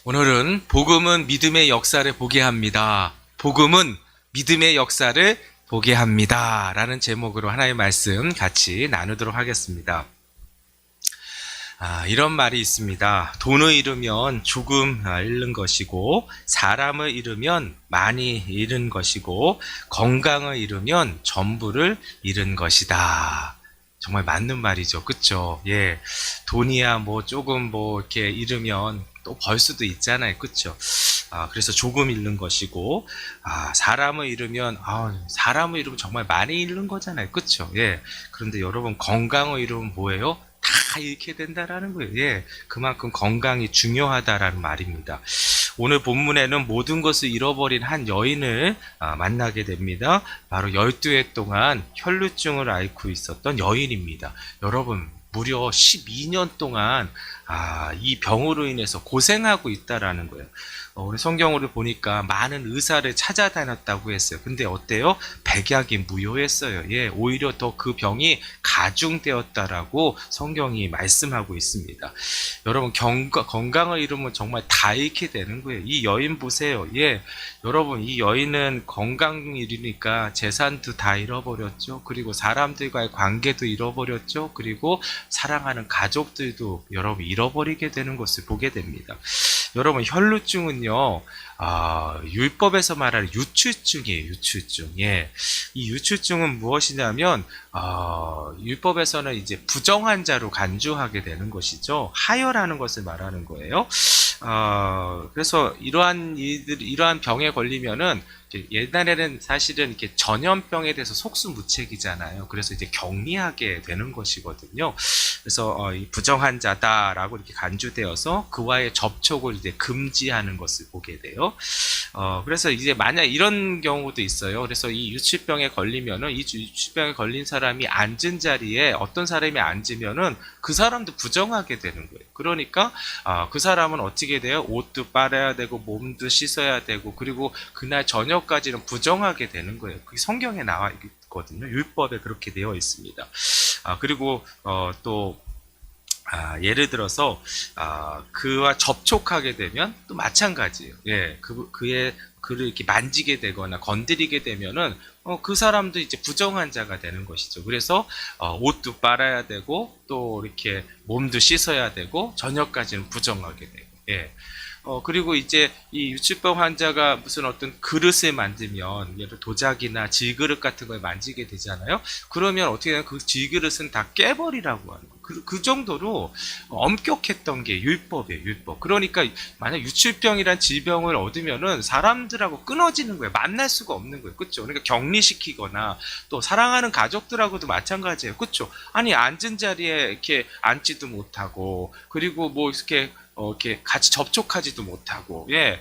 오늘은 복음은 믿음의 역사를 보게 합니다. 복음은 믿음의 역사를 보게 합니다. 라는 제목으로 하나의 말씀 같이 나누도록 하겠습니다. 이런 말이 있습니다. 돈을 잃으면 조금 잃는 것이고, 사람을 잃으면 많이 잃은 것이고, 건강을 잃으면 전부를 잃은 것이다. 정말 맞는 말이죠. 그쵸? 예. 돈이야 조금 이렇게 잃으면 또 벌 수도 있잖아요. 그쵸? 그래서 조금 잃는 것이고, 사람을 잃으면 정말 많이 잃는 거잖아요. 그쵸? 예. 그런데 여러분, 건강을 잃으면 뭐예요? 다 잃게 된다라는 거예요. 예. 그만큼 건강이 중요하다라는 말입니다. 오늘 본문에는 모든 것을 잃어버린 한 여인을 만나게 됩니다. 바로 12해 동안 혈루증을 앓고 있었던 여인입니다. 여러분, 무려 12년 동안 이 병으로 인해서 고생하고 있다라는 거예요. 우리 성경으로 보니까 많은 의사를 찾아다녔다고 했어요. 근데 어때요? 백약이 무효했어요. 예, 오히려 더 그 병이 가중되었다라고 성경이 말씀하고 있습니다. 여러분, 건강을 잃으면 정말 다 잃게 되는 거예요. 이 여인 보세요. 예, 여러분, 이 여인은 건강 잃으니까 재산도 다 잃어버렸죠. 그리고 사람들과의 관계도 잃어버렸죠. 그리고 사랑하는 가족들도 여러분 잃어버리게 되는 것을 보게 됩니다. 여러분, 혈루증은요, 율법에서 말하는 유출증이에요. 유출증. 예. 이 유출증은 무엇이냐면, 율법에서는 이제 부정한 자로 간주하게 되는 것이죠. 하혈하는 것을 말하는 거예요. 그래서 이러한 병에 걸리면은, 옛날에는 사실은 이렇게 전염병에 대해서 속수무책이잖아요. 그래서 이제 격리하게 되는 것이거든요. 그래서 이 부정한 자다라고 이렇게 간주되어서 그와의 접촉을 이제 금지하는 것을 보게 돼요. 그래서 이제 만약 이런 경우도 있어요. 그래서 이 유치병에 걸리면은, 이 유치병에 걸린 사람이 앉은 자리에 어떤 사람이 앉으면은 그 사람도 부정하게 되는 거예요. 그러니까 그 사람은 어떻게 돼요? 옷도 빨아야 되고 몸도 씻어야 되고, 그리고 그날 저녁까지는 부정하게 되는 거예요. 그게 성경에 나와 있거든요. 율법에 그렇게 되어 있습니다. 그리고 또 예를 들어서 그와 접촉하게 되면 또 마찬가지예요. 예, 그를 이렇게 만지게 되거나 건드리게 되면은 그 사람도 이제 부정한 자가 되는 것이죠. 그래서 옷도 빨아야 되고, 또 이렇게 몸도 씻어야 되고, 저녁까지는 부정하게 되고. 예. 그리고 이제 이 유치병 환자가 무슨 어떤 그릇을 만들면, 예를 들어 도자기나 질그릇 같은 걸 만지게 되잖아요. 그러면 어떻게 되냐면 그 질그릇은 다 깨버리라고 하는 거예요. 그 정도로 엄격했던 게 율법이에요. 율법. 그러니까 만약 유치병이란 질병을 얻으면은 사람들하고 끊어지는 거예요. 만날 수가 없는 거예요. 그렇죠? 그러니까 격리시키거나, 또 사랑하는 가족들하고도 마찬가지예요. 그렇죠? 아니, 앉은 자리에 이렇게 앉지도 못하고, 그리고 이렇게 같이 접촉하지도 못하고, 예.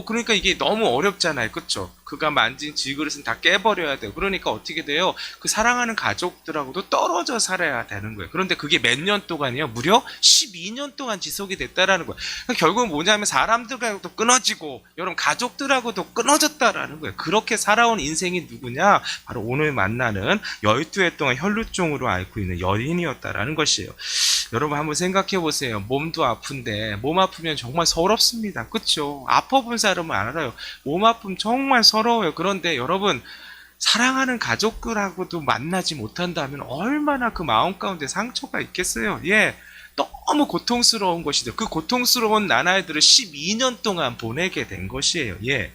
그러니까 이게 너무 어렵잖아요. 그쵸? 그가 만진 질그릇은 다 깨버려야 돼요. 그러니까 어떻게 돼요? 그 사랑하는 가족들하고도 떨어져 살아야 되는 거예요. 그런데 그게 몇 년 동안이요? 무려 12년 동안 지속이 됐다라는 거예요. 그러니까 결국은 뭐냐면 사람들하고도 끊어지고, 여러분 가족들하고도 끊어졌다라는 거예요. 그렇게 살아온 인생이 누구냐? 바로 오늘 만나는 12해 동안 혈루증으로 앓고 있는 여인이었다라는 것이에요. 여러분 한번 생각해 보세요. 몸도 아픈데, 몸 아프면 정말 서럽습니다. 그쵸? 아파본 사람은 알아요. 몸 아프면 정말 서러워요. 그런데 여러분, 사랑하는 가족들하고도 만나지 못한다면 얼마나 그 마음 가운데 상처가 있겠어요. 예. 너무 고통스러운 것이죠. 그 고통스러운 나날들을 12년 동안 보내게 된 것이에요. 예.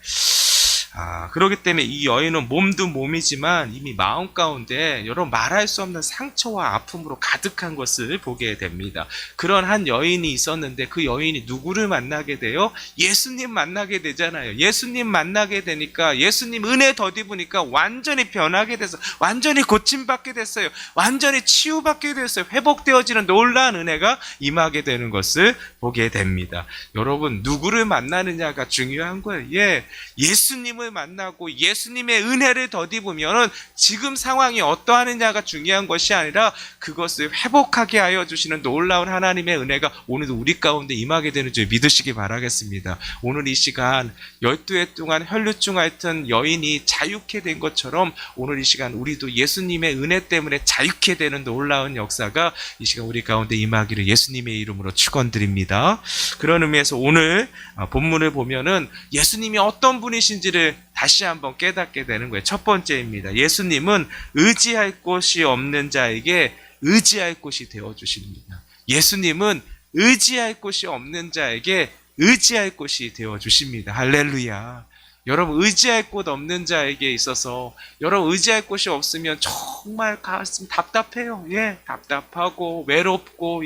그렇기 때문에 이 여인은 몸도 몸이지만 이미 마음 가운데 여러분 말할 수 없는 상처와 아픔으로 가득한 것을 보게 됩니다. 그런 한 여인이 있었는데, 그 여인이 누구를 만나게 돼요? 예수님 만나게 되잖아요. 예수님 만나게 되니까, 예수님 은혜 덧입으니까 완전히 변하게 돼서 완전히 고침받게 됐어요. 완전히 치유받게 됐어요. 회복되어지는 놀라운 은혜가 임하게 되는 것을 보게 됩니다. 여러분, 누구를 만나느냐가 중요한 거예요. 예, 예수님을 사람을 만나고 예수님의 은혜를 덧입으면 지금 상황이 어떠하느냐가 중요한 것이 아니라 그것을 회복하게 하여 주시는 놀라운 하나님의 은혜가 오늘도 우리 가운데 임하게 되는 줄 믿으시기 바라겠습니다. 오늘 이 시간 12해 동안 혈루증 앓던 여인이 자유케 된 것처럼 오늘 이 시간 우리도 예수님의 은혜 때문에 자유케 되는 놀라운 역사가 이 시간 우리 가운데 임하기를 예수님의 이름으로 축원드립니다. 그런 의미에서 오늘 본문을 보면은 예수님이 어떤 분이신지를 다시 한번 깨닫게 되는 거예요. 첫 번째입니다. 예수님은 의지할 곳이 없는 자에게 의지할 곳이 되어주십니다. 예수님은 의지할 곳이 없는 자에게 의지할 곳이 되어주십니다. 할렐루야. 여러분, 의지할 곳 없는 자에게 있어서 여러분 의지할 곳이 없으면 정말 가슴 답답해요. 예, 답답하고 외롭고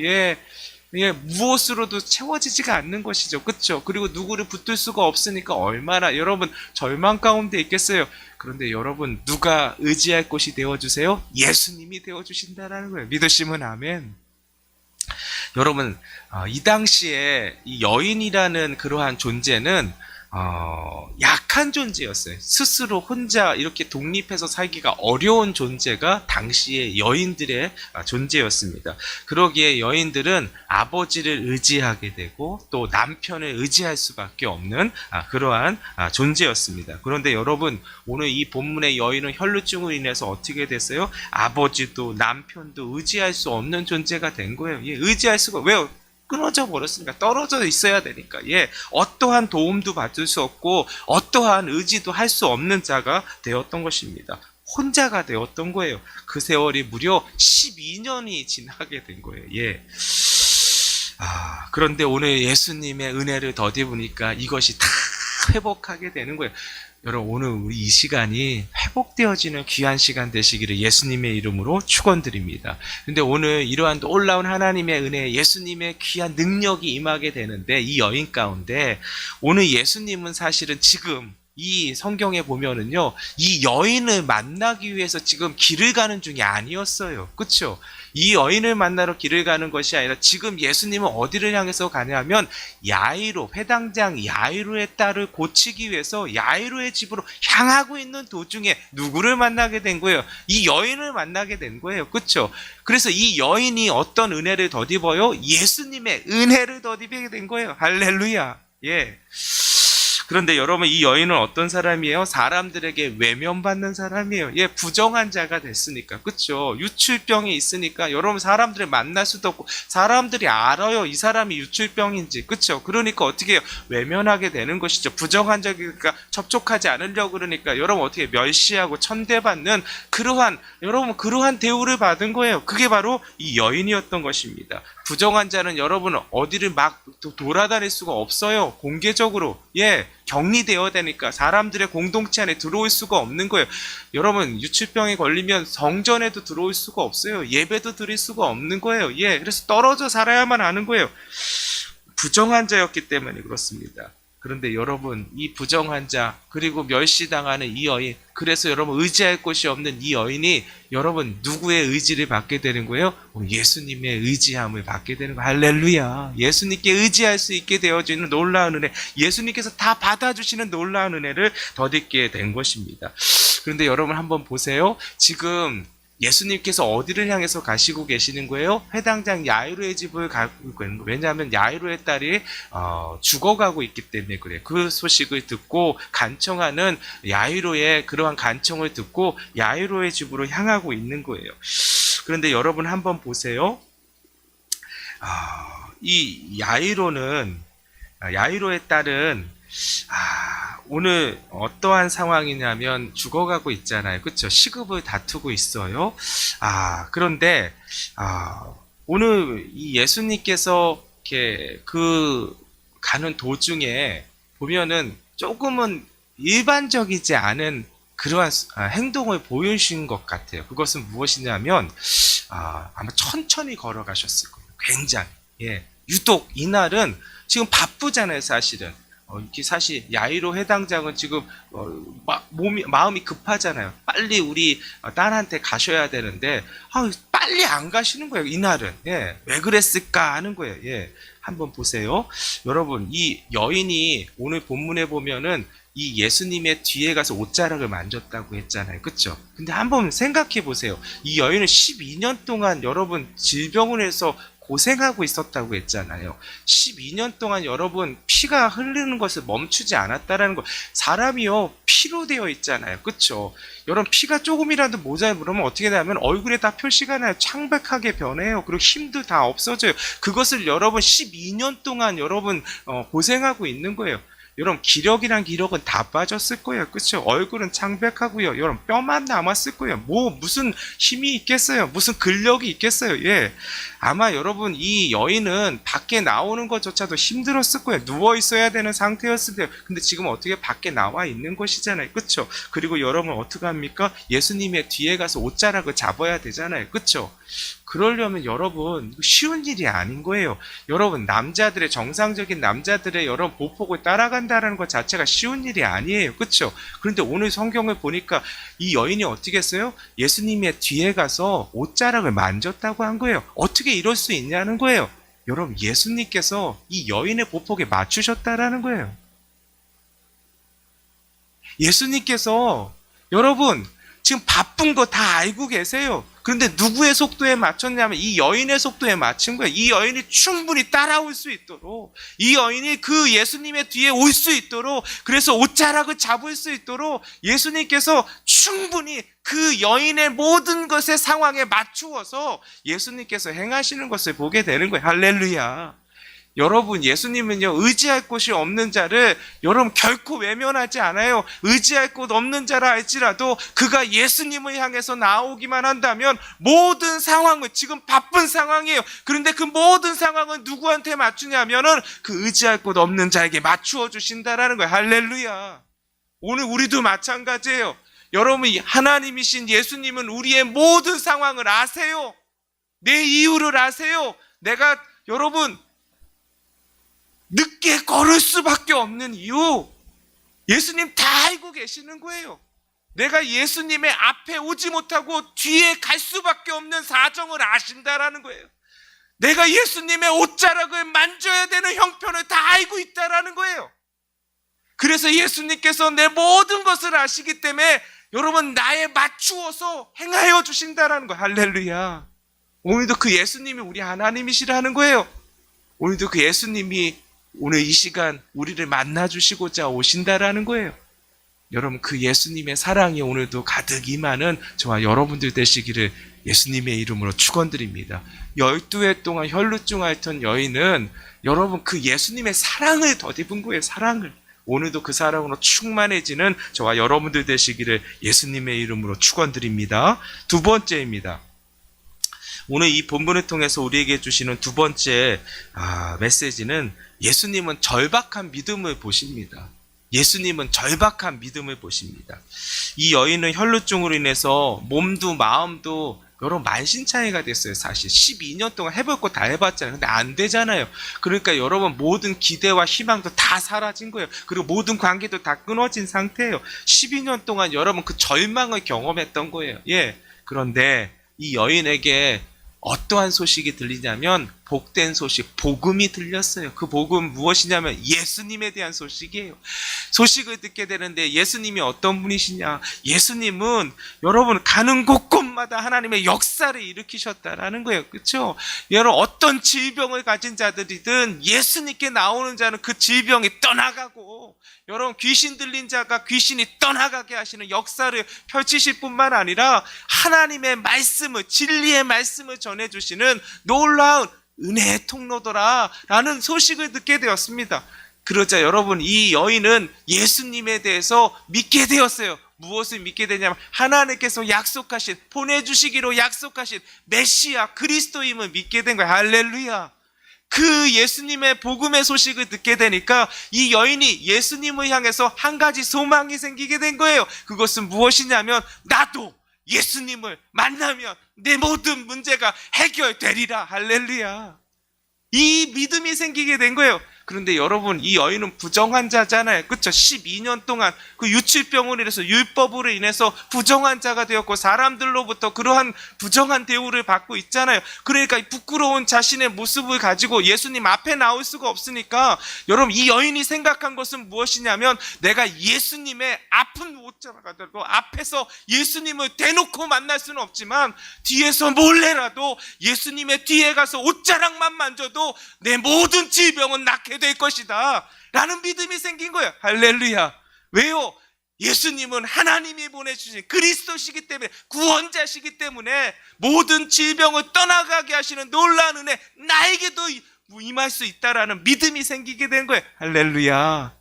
무엇으로도 채워지지가 않는 것이죠. 그렇죠? 그리고 누구를 붙들 수가 없으니까 얼마나 여러분 절망 가운데 있겠어요. 그런데 여러분, 누가 의지할 곳이 되어주세요? 예수님이 되어주신다라는 거예요. 믿으시면 아멘. 여러분, 이 당시에 이 여인이라는 그러한 존재는 약한 존재였어요. 스스로 혼자 이렇게 독립해서 살기가 어려운 존재가 당시의 여인들의 존재였습니다. 그러기에 여인들은 아버지를 의지하게 되고 또 남편을 의지할 수밖에 없는 그러한 존재였습니다. 그런데 여러분, 오늘 이 본문의 여인은 혈루증으로 인해서 어떻게 됐어요? 아버지도 남편도 의지할 수 없는 존재가 된 거예요. 의지할 수가, 왜요? 끊어져 버렸으니까, 떨어져 있어야 되니까. 어떠한 도움도 받을 수 없고 어떠한 의지도 할 수 없는 자가 되었던 것입니다. 혼자가 되었던 거예요. 그 세월이 무려 12년이 지나게 된 거예요. 그런데 오늘 예수님의 은혜를 덧입으니까 이것이 다 회복하게 되는 거예요. 여러분, 오늘 우리 이 시간이 회복되어지는 귀한 시간 되시기를 예수님의 이름으로 축원드립니다. 근데 오늘 이러한 놀라운 하나님의 은혜, 예수님의 귀한 능력이 임하게 되는데, 이 여인 가운데 오늘 예수님은 사실은 지금 이 성경에 보면은요, 이 여인을 만나기 위해서 지금 길을 가는 중이 아니었어요. 그렇죠? 이 여인을 만나러 길을 가는 것이 아니라 지금 예수님은 어디를 향해서 가냐면 야이로, 회당장 야이로의 딸을 고치기 위해서 야이로의 집으로 향하고 있는 도중에 누구를 만나게 된 거예요? 이 여인을 만나게 된 거예요. 그렇죠? 그래서 이 여인이 어떤 은혜를 덧입어요? 예수님의 은혜를 덧입게 된 거예요. 할렐루야. 그런데 여러분, 이 여인은 어떤 사람이에요? 사람들에게 외면받는 사람이에요. 부정한 자가 됐으니까. 그렇죠? 유출병이 있으니까 여러분, 사람들을 만날 수도 없고 사람들이 알아요, 이 사람이 유출병인지. 그렇죠? 그러니까 어떻게 해요? 외면하게 되는 것이죠. 부정한 자니까 접촉하지 않으려고 그러니까 여러분 어떻게 멸시하고 천대받는 그러한 대우를 받은 거예요. 그게 바로 이 여인이었던 것입니다. 부정한 자는 여러분 어디를 막 돌아다닐 수가 없어요. 공개적으로 격리되어야 되니까 사람들의 공동체 안에 들어올 수가 없는 거예요. 여러분, 유출병에 걸리면 성전에도 들어올 수가 없어요. 예배도 드릴 수가 없는 거예요. 그래서 떨어져 살아야만 하는 거예요. 부정한 자였기 때문에 그렇습니다. 그런데 여러분, 이 부정한 자, 그리고 멸시당하는 이 여인, 그래서 여러분 의지할 곳이 없는 이 여인이 여러분 누구의 의지를 받게 되는 거예요? 예수님의 의지함을 받게 되는 거예요. 할렐루야. 예수님께 의지할 수 있게 되어지는 놀라운 은혜, 예수님께서 다 받아주시는 놀라운 은혜를 덧입게 된 것입니다. 그런데 여러분 한번 보세요. 지금 예수님께서 어디를 향해서 가시고 계시는 거예요? 회당장 야이로의 집을 가고 있는 거예요. 왜냐하면 야이로의 딸이 죽어가고 있기 때문에 그래요. 그 소식을 듣고 간청하는 야이로의 그러한 간청을 듣고 야이로의 집으로 향하고 있는 거예요. 그런데 여러분 한번 보세요. 이 야이로의 딸은 오늘 어떠한 상황이냐면 죽어가고 있잖아요. 그렇죠? 시급을 다투고 있어요. 그런데 오늘 이 예수님께서 이렇게 가는 도중에 보면은 조금은 일반적이지 않은 그러한 행동을 보여주신 것 같아요. 그것은 무엇이냐면 아마 천천히 걸어가셨을 거예요. 굉장히. 유독 이날은 지금 바쁘잖아요, 사실은. 이렇게 사실 야이로 회당장은 지금 마음이 급하잖아요. 빨리 우리 딸한테 가셔야 되는데 빨리 안 가시는 거예요. 이날은. 왜 그랬을까 하는 거예요. 한번 보세요. 여러분, 이 여인이 오늘 본문에 보면은 이 예수님의 뒤에 가서 옷자락을 만졌다고 했잖아요. 그쵸? 근데 한번 생각해 보세요. 이 여인은 12년 동안 여러분 질병을 해서 고생하고 있었다고 했잖아요. 12년 동안 여러분 피가 흐르는 것을 멈추지 않았다라는 거. 사람이요 피로 되어 있잖아요. 그쵸? 여러분 피가 조금이라도 모자르면 어떻게 되냐면 얼굴에 다 표시가 나요. 창백하게 변해요. 그리고 힘도 다 없어져요. 그것을 여러분 12년 동안 여러분 고생하고 있는 거예요. 여러분 기력은 다 빠졌을 거예요. 그렇죠? 얼굴은 창백하고요. 여러분 뼈만 남았을 거예요. 뭐 무슨 힘이 있겠어요? 무슨 근력이 있겠어요? 예. 아마 여러분 이 여인은 밖에 나오는 것조차도 힘들었을 거예요. 누워 있어야 되는 상태였을 때요. 근데 지금 어떻게 밖에 나와 있는 것이잖아요. 그렇죠? 그리고 여러분 어떻게 합니까? 예수님의 뒤에 가서 옷자락을 잡아야 되잖아요. 그렇죠? 그러려면 여러분 쉬운 일이 아닌 거예요. 여러분 남자들의 정상적인 남자들의 여러분 보폭을 따라간다는 것 자체가 쉬운 일이 아니에요. 그렇죠? 그런데 오늘 성경을 보니까 이 여인이 어떻게 했어요? 예수님의 뒤에 가서 옷자락을 만졌다고 한 거예요. 어떻게 이럴 수 있냐는 거예요. 여러분 예수님께서 이 여인의 보폭에 맞추셨다라는 거예요. 예수님께서 여러분 지금 바쁜 거 다 알고 계세요. 그런데 누구의 속도에 맞췄냐면 이 여인의 속도에 맞춘 거예요. 이 여인이 충분히 따라올 수 있도록, 이 여인이 그 예수님의 뒤에 올 수 있도록, 그래서 옷자락을 잡을 수 있도록 예수님께서 충분히 그 여인의 모든 것의 상황에 맞추어서 예수님께서 행하시는 것을 보게 되는 거예요. 할렐루야. 여러분 예수님은요 의지할 곳이 없는 자를 여러분 결코 외면하지 않아요. 의지할 곳 없는 자라 할지라도 그가 예수님을 향해서 나오기만 한다면 모든 상황을, 지금 바쁜 상황이에요. 그런데 그 모든 상황은 누구한테 맞추냐면은 그 의지할 곳 없는 자에게 맞추어 주신다라는 거예요. 할렐루야. 오늘 우리도 마찬가지예요. 여러분 하나님이신 예수님은 우리의 모든 상황을 아세요. 내 이유를 아세요. 내가 여러분 늦게 걸을 수밖에 없는 이유 예수님 다 알고 계시는 거예요. 내가 예수님의 앞에 오지 못하고 뒤에 갈 수밖에 없는 사정을 아신다라는 거예요. 내가 예수님의 옷자락을 만져야 되는 형편을 다 알고 있다라는 거예요. 그래서 예수님께서 내 모든 것을 아시기 때문에 여러분 나에 맞추어서 행하여 주신다라는 거예요. 할렐루야. 오늘도 그 예수님이 우리 하나님이시라는 거예요. 오늘도 그 예수님이 오늘 이 시간 우리를 만나주시고자 오신다라는 거예요. 여러분 그 예수님의 사랑이 오늘도 가득 임하는 저와 여러분들 되시기를 예수님의 이름으로 축원드립니다. 12해 동안 혈루증 앓던 여인은 여러분 그 예수님의 사랑을 덧입은 거예요. 사랑을. 오늘도 그 사랑으로 충만해지는 저와 여러분들 되시기를 예수님의 이름으로 축원드립니다. 두 번째입니다. 오늘 이 본문을 통해서 우리에게 주시는 두 번째 메시지는 예수님은 절박한 믿음을 보십니다. 예수님은 절박한 믿음을 보십니다. 이 여인은 혈루증으로 인해서 몸도 마음도 여러 만신창이가 됐어요. 사실 12년 동안 해볼 거 다 해봤잖아요. 근데 안 되잖아요. 그러니까 여러분 모든 기대와 희망도 다 사라진 거예요. 그리고 모든 관계도 다 끊어진 상태예요. 12년 동안 여러분 그 절망을 경험했던 거예요. 예. 그런데 이 여인에게 어떠한 소식이 들리냐면 복된 소식, 복음이 들렸어요. 그 복음은 무엇이냐면 예수님에 대한 소식이에요. 소식을 듣게 되는데 예수님이 어떤 분이시냐? 예수님은 여러분 가는 곳곳마다 하나님의 역사를 일으키셨다라는 거예요. 그렇죠? 여러분 어떤 질병을 가진 자들이든 예수님께 나오는 자는 그 질병이 떠나가고 여러분 귀신 들린 자가 귀신이 떠나가게 하시는 역사를 펼치실 뿐만 아니라 하나님의 말씀을, 진리의 말씀을 전해주시는 놀라운 은혜의 통로더라 라는 소식을 듣게 되었습니다. 그러자 여러분 이 여인은 예수님에 대해서 믿게 되었어요. 무엇을 믿게 되냐면 하나님께서 약속하신, 보내주시기로 약속하신 메시아 그리스도임을 믿게 된 거예요. 할렐루야. 그 예수님의 복음의 소식을 듣게 되니까 이 여인이 예수님을 향해서 한 가지 소망이 생기게 된 거예요. 그것은 무엇이냐면 나도 예수님을 만나면 내 모든 문제가 해결되리라. 할렐루야. 이 믿음이 생기게 된 거예요. 그런데 여러분, 이 여인은 부정한 자잖아요. 그렇죠? 12년 동안 그 유칠병으로 인해서, 율법으로 인해서 부정한 자가 되었고 사람들로부터 그러한 부정한 대우를 받고 있잖아요. 그러니까 부끄러운 자신의 모습을 가지고 예수님 앞에 나올 수가 없으니까, 여러분, 이 여인이 생각한 것은 무엇이냐면, 내가 예수님의 아픈 옷자가 되고 앞에서 예수님을 대놓고 만날 수는 없지만 뒤에서 몰래라도 예수님의 뒤에 가서 옷자락만 만져도 내 모든 질병은 낫게 될 것이다 라는 믿음이 생긴 거예요. 할렐루야. 왜요? 예수님은 하나님이 보내주신 그리스도시기 때문에, 구원자시기 때문에 모든 질병을 떠나가게 하시는 놀라운 은혜, 나에게도 임할 수 있다라는 믿음이 생기게 된 거예요. 할렐루야.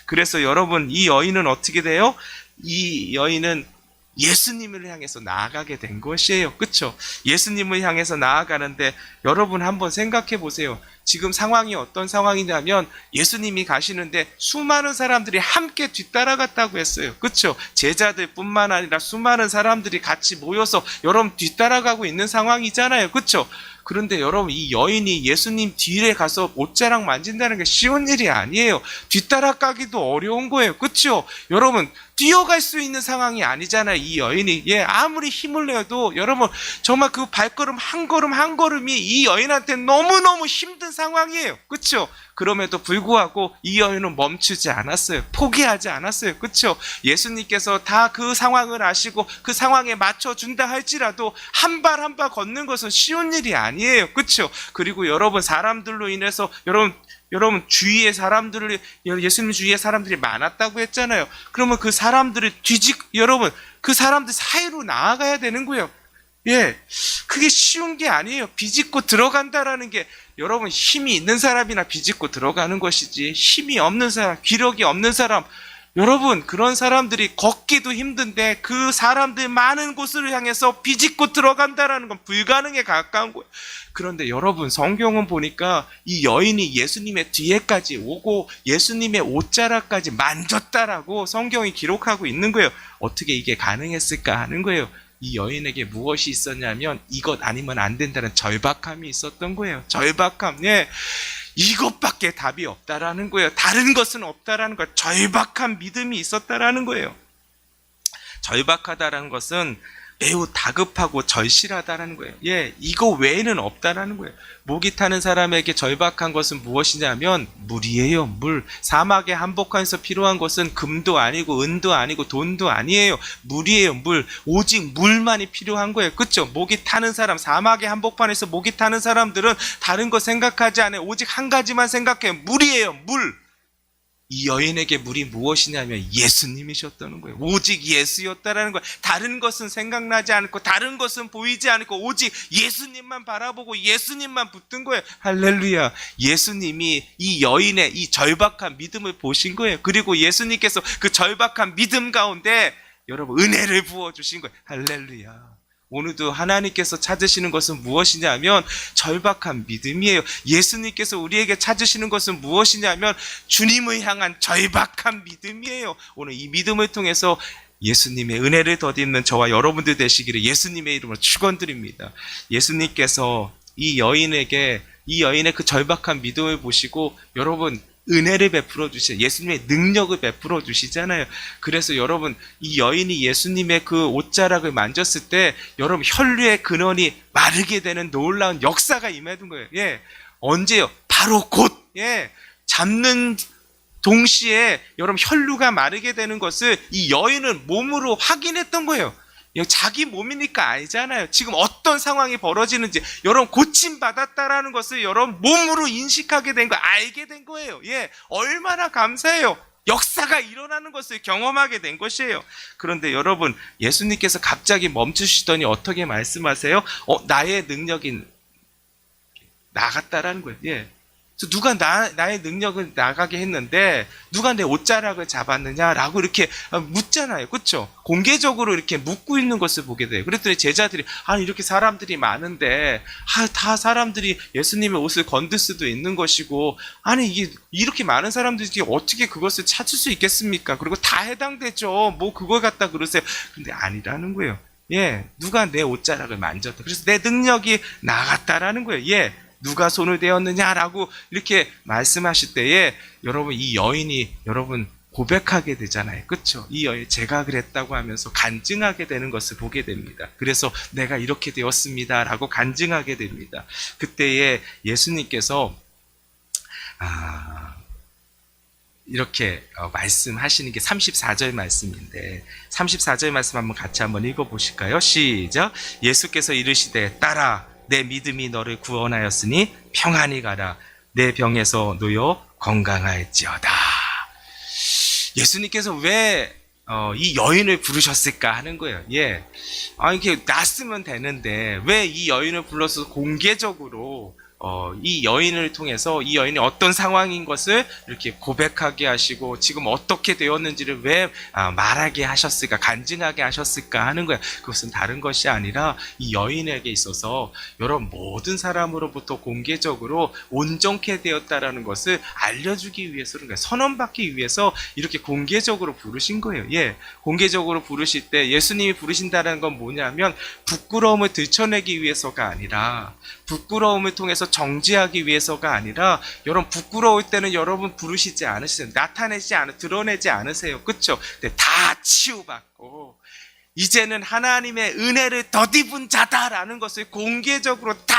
그래서 여러분, 이 여인은 어떻게 돼요? 이 여인은 예수님을 향해서 나아가게 된 것이에요. 그렇죠? 예수님을 향해서 나아가는데, 여러분 한번 생각해 보세요. 지금 상황이 어떤 상황이냐면, 예수님이 가시는데 수많은 사람들이 함께 뒤따라갔다고 했어요. 그렇죠? 제자들뿐만 아니라 수많은 사람들이 같이 모여서 여러분 뒤따라가고 있는 상황이잖아요. 그렇죠? 그런데 여러분, 이 여인이 예수님 뒤에 가서 옷자락 만진다는 게 쉬운 일이 아니에요. 뒤따라가기도 어려운 거예요. 그렇죠? 여러분, 뛰어갈 수 있는 상황이 아니잖아요. 이 여인이, 아무리 힘을 내도 여러분, 정말 그 발걸음 한 걸음 한 걸음이 이 여인한테 너무너무 힘든 상황이에요. 그렇죠? 그럼에도 불구하고 이 여인은 멈추지 않았어요. 포기하지 않았어요. 그렇죠? 예수님께서 다 그 상황을 아시고 그 상황에 맞춰준다 할지라도 한 발 한 발 걷는 것은 쉬운 일이 아니에요. 그렇죠? 그리고 여러분, 사람들로 인해서 여러분 주위의 사람들을, 예수님 주위의 사람들이 많았다고 했잖아요. 그러면 그 사람들을 여러분, 그 사람들 사이로 나아가야 되는 거예요. 그게 쉬운 게 아니에요. 비집고 들어간다라는 게, 여러분, 힘이 있는 사람이나 비집고 들어가는 것이지, 힘이 없는 사람, 기력이 없는 사람, 여러분, 그런 사람들이 걷기도 힘든데 그 사람들 많은 곳을 향해서 비집고 들어간다라는 건 불가능에 가까운 거예요. 그런데 여러분, 성경은 보니까 이 여인이 예수님의 뒤에까지 오고 예수님의 옷자락까지 만졌다라고 성경이 기록하고 있는 거예요. 어떻게 이게 가능했을까 하는 거예요. 이 여인에게 무엇이 있었냐면, 이것 아니면 안 된다는 절박함이 있었던 거예요. 절박함. 이것밖에 답이 없다라는 거예요. 다른 것은 없다라는 거예요. 절박한 믿음이 있었다라는 거예요. 절박하다라는 것은 매우 다급하고 절실하다라는 거예요. 이거 외에는 없다라는 거예요. 목이 타는 사람에게 절박한 것은 무엇이냐면 물이에요. 물. 사막에 한복판에서 필요한 것은 금도 아니고 은도 아니고 돈도 아니에요. 물이에요. 물. 오직 물만이 필요한 거예요. 그렇죠? 목이 타는 사람, 사막의 한복판에서 목이 타는 사람들은 다른 거 생각하지 않아요. 오직 한 가지만 생각해요. 물이에요. 물. 이 여인에게 물이 무엇이냐면 예수님이셨다는 거예요. 오직 예수였다라는 거예요. 다른 것은 생각나지 않고, 다른 것은 보이지 않고, 오직 예수님만 바라보고 예수님만 붙든 거예요. 할렐루야. 예수님이 이 여인의 이 절박한 믿음을 보신 거예요. 그리고 예수님께서 그 절박한 믿음 가운데 여러분 은혜를 부어주신 거예요. 할렐루야. 오늘도 하나님께서 찾으시는 것은 무엇이냐면 절박한 믿음이에요. 예수님께서 우리에게 찾으시는 것은 무엇이냐면 주님을 향한 절박한 믿음이에요. 오늘 이 믿음을 통해서 예수님의 은혜를 덧입는 저와 여러분들 되시기를 예수님의 이름으로 축원드립니다. 예수님께서 이 여인의 그 절박한 믿음을 보시고 여러분 은혜를 베풀어 주시죠. 예수님의 능력을 베풀어 주시잖아요. 그래서 여러분, 이 여인이 예수님의 그 옷자락을 만졌을 때 여러분 혈류의 근원이 마르게 되는 놀라운 역사가 임하던 거예요. 언제요? 바로 곧 잡는 동시에 여러분 혈류가 마르게 되는 것을 이 여인은 몸으로 확인했던 거예요. 자기 몸이니까 알잖아요. 지금 어떤 상황이 벌어지는지. 여러분 고침받았다라는 것을 여러분 몸으로 인식하게 된 거, 알게 된 거예요. 얼마나 감사해요. 역사가 일어나는 것을 경험하게 된 것이에요. 그런데 여러분, 예수님께서 갑자기 멈추시더니 어떻게 말씀하세요? 나의 능력이 나갔다라는 거예요. 누가 나의 능력을 나가게 했는데 누가 내 옷자락을 잡았느냐라고 이렇게 묻잖아요. 그렇죠? 공개적으로 이렇게 묻고 있는 것을 보게 돼요. 그랬더니 제자들이, 아니 이렇게 사람들이 많은데 다 사람들이 예수님의 옷을 건들 수도 있는 것이고, 아니 이게 이렇게 많은 사람들이 어떻게 그것을 찾을 수 있겠습니까? 그리고 다 해당되죠. 뭐 그걸 갖다 그러세요. 근데 아니라는 거예요. 누가 내 옷자락을 만졌다. 그래서 내 능력이 나갔다라는 거예요. 누가 손을 대었느냐라고 이렇게 말씀하실 때에 여러분 이 여인이 여러분 고백하게 되잖아요. 그렇죠? 이 여인 제가 그랬다고 하면서 간증하게 되는 것을 보게 됩니다. 그래서 내가 이렇게 되었습니다라고 간증하게 됩니다. 그때에 예수님께서 이렇게 말씀하시는 게 34절 말씀인데 34절 말씀 한번 같이 한번 읽어보실까요? 시작. 예수께서 이르시되 딸아 내 믿음이 너를 구원하였으니 평안히 가라 내 병에서 놓여 건강하였지어다. 예수님께서 왜 이 여인을 부르셨을까 하는 거예요. 예, 이렇게 놨으면 되는데 왜 이 여인을 불러서 공개적으로 이 여인을 통해서 이 여인이 어떤 상황인 것을 이렇게 고백하게 하시고 지금 어떻게 되었는지를 왜 말하게 하셨을까, 간증하게 하셨을까 하는 거예요. 그것은 다른 것이 아니라 이 여인에게 있어서 여러분 모든 사람으로부터 공개적으로 온전케 되었다라는 것을 알려주기 위해서 그런 거예요. 선언받기 위해서 이렇게 공개적으로 부르신 거예요. 예, 공개적으로 부르실 때 예수님이 부르신다는 건 뭐냐면 부끄러움을 들춰내기 위해서가 아니라 부끄러움을 통해서 정지하기 위해서가 아니라 여러분 부끄러울 때는 여러분 부르시지 않으세요. 나타내지 않으세요. 드러내지 않으세요. 그렇죠? 근데 다 치유받고 이제는 하나님의 은혜를 덧입은 자다라는 것을 공개적으로 다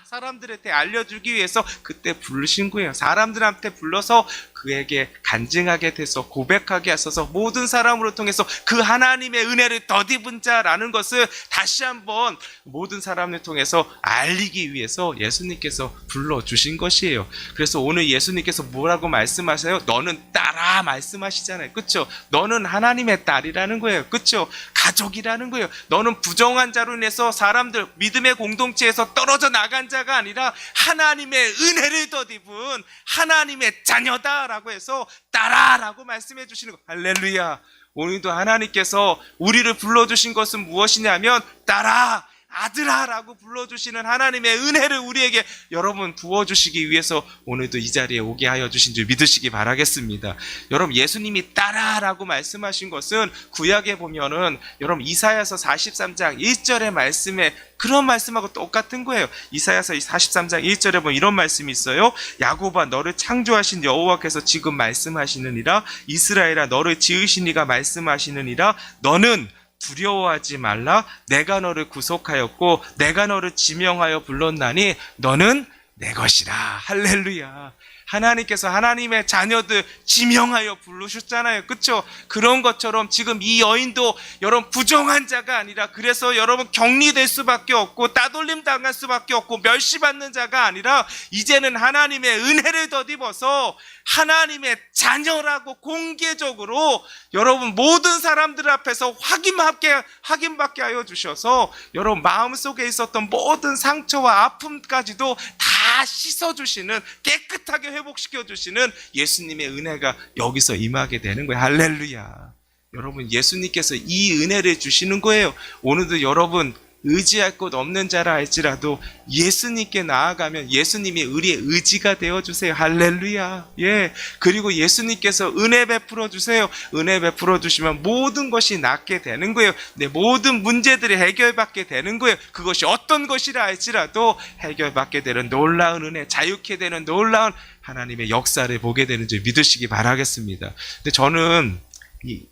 사람들한테 알려주기 위해서 그때 부르신 거예요. 사람들한테 불러서 그에게 간증하게 돼서 고백하게 하셔서 모든 사람으로 통해서 그 하나님의 은혜를 덧입은 자라는 것을 다시 한번 모든 사람을 통해서 알리기 위해서 예수님께서 불러주신 것이에요. 그래서 오늘 예수님께서 뭐라고 말씀하세요? 너는 딸아 말씀하시잖아요. 그렇죠? 너는 하나님의 딸이라는 거예요. 그렇죠? 가족이라는 거예요. 너는 부정한 자로 인해서 사람들 믿음의 공동체에서 떨어져 나간 자가 아니라 하나님의 은혜를 덧입은 하나님의 자녀다라고 해서 딸아라고 말씀해 주시는 거. 할렐루야. 오늘도 하나님께서 우리를 불러주신 것은 무엇이냐면 딸아 아들아라고 불러주시는 하나님의 은혜를 우리에게 여러분 부어주시기 위해서 오늘도 이 자리에 오게 하여 주신 줄 믿으시기 바라겠습니다. 여러분 예수님이 딸아라고 말씀하신 것은 구약에 보면은 여러분 이사야서 43장 1절의 말씀에 그런 말씀하고 똑같은 거예요. 이사야서 43장 1절에 보면 이런 말씀이 있어요. 야곱아 너를 창조하신 여호와께서 지금 말씀하시느니라 이스라엘아 너를 지으신 이가 말씀하시느니라 너는 두려워하지 말라 내가 너를 구속하였고 내가 너를 지명하여 불렀나니 너는 내 것이라. 할렐루야. 하나님께서 하나님의 자녀들 지명하여 부르셨잖아요. 그렇죠? 그런 것처럼 지금 이 여인도 여러분 부정한 자가 아니라 그래서 여러분 격리될 수밖에 없고 따돌림 당할 수밖에 없고 멸시받는 자가 아니라 이제는 하나님의 은혜를 덧입어서 하나님의 자녀라고 공개적으로 여러분 모든 사람들 앞에서 확인받게 하여 주셔서 여러분 마음속에 있었던 모든 상처와 아픔까지도 다 씻어주시는 깨끗하게 회복시켜주시는 예수님의 은혜가 여기서 임하게 되는 거예요. 할렐루야. 여러분 예수님께서 이 은혜를 주시는 거예요. 오늘도 여러분 의지할 곳 없는 자라 할지라도 예수님께 나아가면 예수님이 우리의 의지가 되어주세요. 할렐루야. 예. 그리고 예수님께서 은혜 베풀어 주세요. 은혜 베풀어 주시면 모든 것이 낫게 되는 거예요. 내 모든 문제들이 해결받게 되는 거예요. 그것이 어떤 것이라 할지라도 해결받게 되는 놀라운 은혜, 자유케 되는 놀라운 하나님의 역사를 보게 되는 줄 믿으시기 바라겠습니다. 근데 저는 이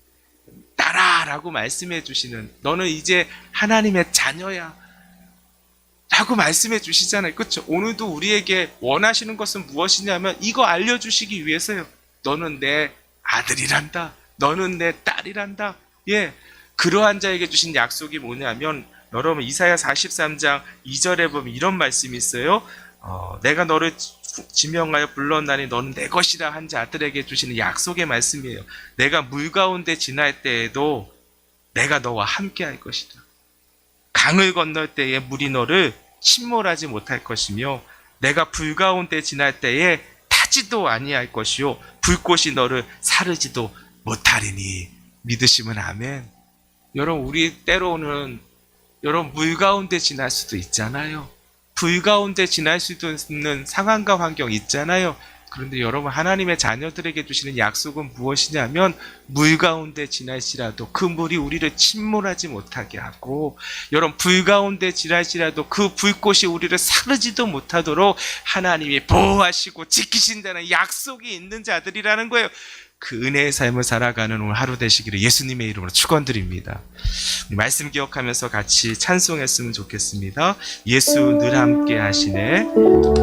딸아라고 말씀해 주시는 너는 이제 하나님의 자녀야 라고 말씀해 주시잖아요. 그렇죠? 오늘도 우리에게 원하시는 것은 무엇이냐면 이거 알려주시기 위해서요. 너는 내 아들이란다. 너는 내 딸이란다. 예, 그러한 자에게 주신 약속이 뭐냐면 여러분 이사야 43장 2절에 보면 이런 말씀이 있어요. 내가 너를 지명하여 불렀나니 너는 내 것이라 한 자들에게 주시는 약속의 말씀이에요. 내가 물 가운데 지날 때에도 내가 너와 함께 할 것이다. 강을 건널 때에 물이 너를 침몰하지 못할 것이며 내가 불 가운데 지날 때에 타지도 아니할 것이요 불꽃이 너를 사르지도 못하리니. 믿으시면 아멘. 여러분 우리 때로는 여러분 물 가운데 지날 수도 있잖아요. 불 가운데 지날 수도 있는 상황과 환경 있잖아요. 그런데 여러분, 하나님의 자녀들에게 주시는 약속은 무엇이냐면 물 가운데 지날지라도 그 물이 우리를 침몰하지 못하게 하고, 여러분, 불 가운데 지날지라도 그 불꽃이 우리를 사르지도 못하도록 하나님이 보호하시고 지키신다는 약속이 있는 자들이라는 거예요. 그 은혜의 삶을 살아가는 오늘 하루 되시기를 예수님의 이름으로 축원드립니다. 말씀 기억하면서 같이 찬송했으면 좋겠습니다. 예수 늘 함께 하시네.